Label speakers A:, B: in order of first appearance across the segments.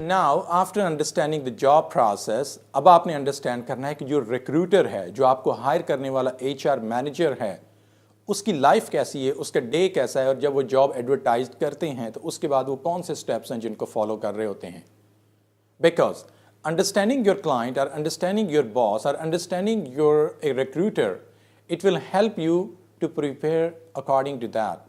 A: now after understanding the job process, अब आपने understand करना है कि जो रिक्रूटर है, जो आपको हायर करने वाला HR मैनेजर है, उसकी लाइफ कैसी है, उसका डे कैसा है, और जब वो जॉब एडवर्टाइज करते हैं तो उसके बाद वो कौन से स्टेप्स हैं जिनको फॉलो कर रहे होते हैं. बिकॉज अंडरस्टैंडिंग योर क्लाइंट और अंडरस्टैंडिंग योर बॉस और understanding your a recruiter, it will help you to prepare according to that.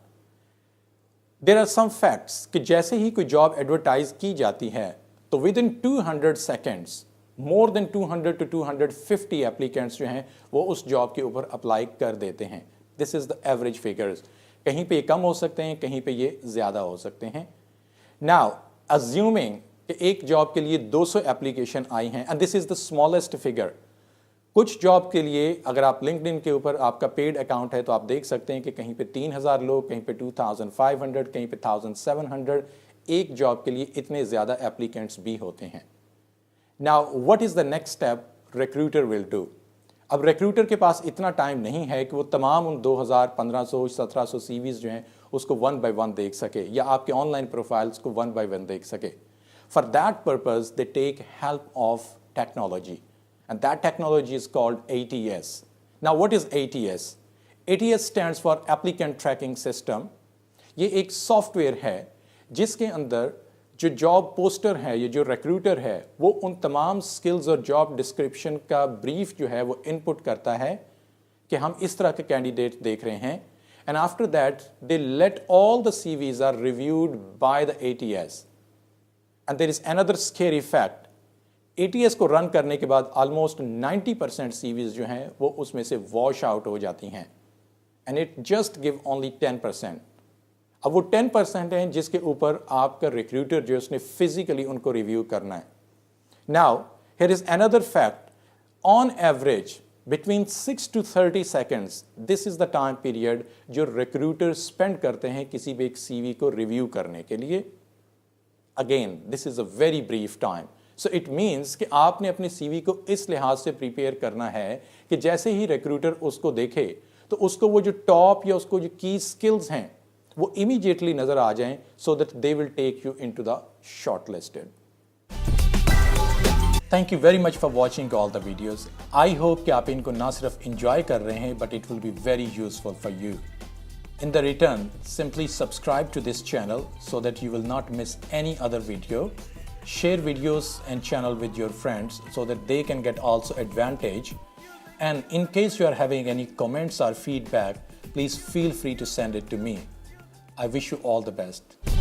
A: There are some facts कि जैसे ही कोई जॉब एडवर्टाइज की जाती है तो with in 200 seconds more than 200 to 250 applicants जो हैं वो उस जॉब के ऊपर अप्लाई कर देते हैं. This is the average figures. कहीं पे ये कम हो सकते हैं, कहीं पे ये ज़्यादा हो सकते हैं. नाउ अज्यूमिंग कि एक जॉब के लिए 200 एप्लीकेशन आई हैं and this is the smallest figure. कुछ जॉब के लिए अगर आप लिंक्डइन के ऊपर आपका पेड अकाउंट है तो आप देख सकते हैं कि कहीं पे 3000 लोग, कहीं पे 2500, कहीं पे 1700, एक जॉब के लिए इतने ज़्यादा एप्लीकेंट्स भी होते हैं. Now what is the next step recruiter will do. अब रिक्रूटर के पास इतना टाइम नहीं है कि वो तमाम उन 2000, 1500, 1700 सीवीज़ जो हैं उसको वन बाय वन देख सके या आपके ऑनलाइन प्रोफाइल्स को वन बाय वन देख सके. For that purpose they take help of technology. And that technology is called ATS. Now what is ATS? ATS stands for Applicant Tracking System. ये एक software है जिसके अंदर जो जॉब पोस्टर है, ये जो रिक्रूटर है, वो उन तमाम स्किल्स और जॉब डिस्क्रिप्शन का ब्रीफ जो है वो इनपुट करता है कि हम इस तरह के कैंडिडेट देख रहे हैं. And after that they let all the CVs are reviewed by the ATS. And there is another scary fact. ATS को रन करने के बाद ऑलमोस्ट 90% CVs जो हैं वो उसमें से वॉश आउट हो जाती हैं and it just give only 10%. अब वो 10% हैं जिसके ऊपर आपका रिक्रूटर जो है उसने फिजिकली उनको रिव्यू करना है. Now here is another fact. On average between 6 to 30 seconds, this is the time period जो रिक्रूटर स्पेंड करते हैं किसी भी एक CV को रिव्यू करने के लिए. Again this is a very brief time. So it means कि आपने अपने CV को इस लिहाज से प्रिपेयर करना है कि जैसे ही रिक्रूटर उसको देखे तो उसको वो जो टॉप या उसको जो की स्किल्स हैं वो इमीडिएटली नजर आ जाएं so that they will take you into the shortlisted. Thank you very much for watching all the videos. I hope कि आप इनको ना सिर्फ इंजॉय कर रहे हैं but it will be very useful for you. In the return, simply subscribe to this channel so that you will not miss any other video. Share videos and channel with your friends so that they can get also advantage. And in case you are having any comments or feedback, please feel free to send it to me. I wish you all the best.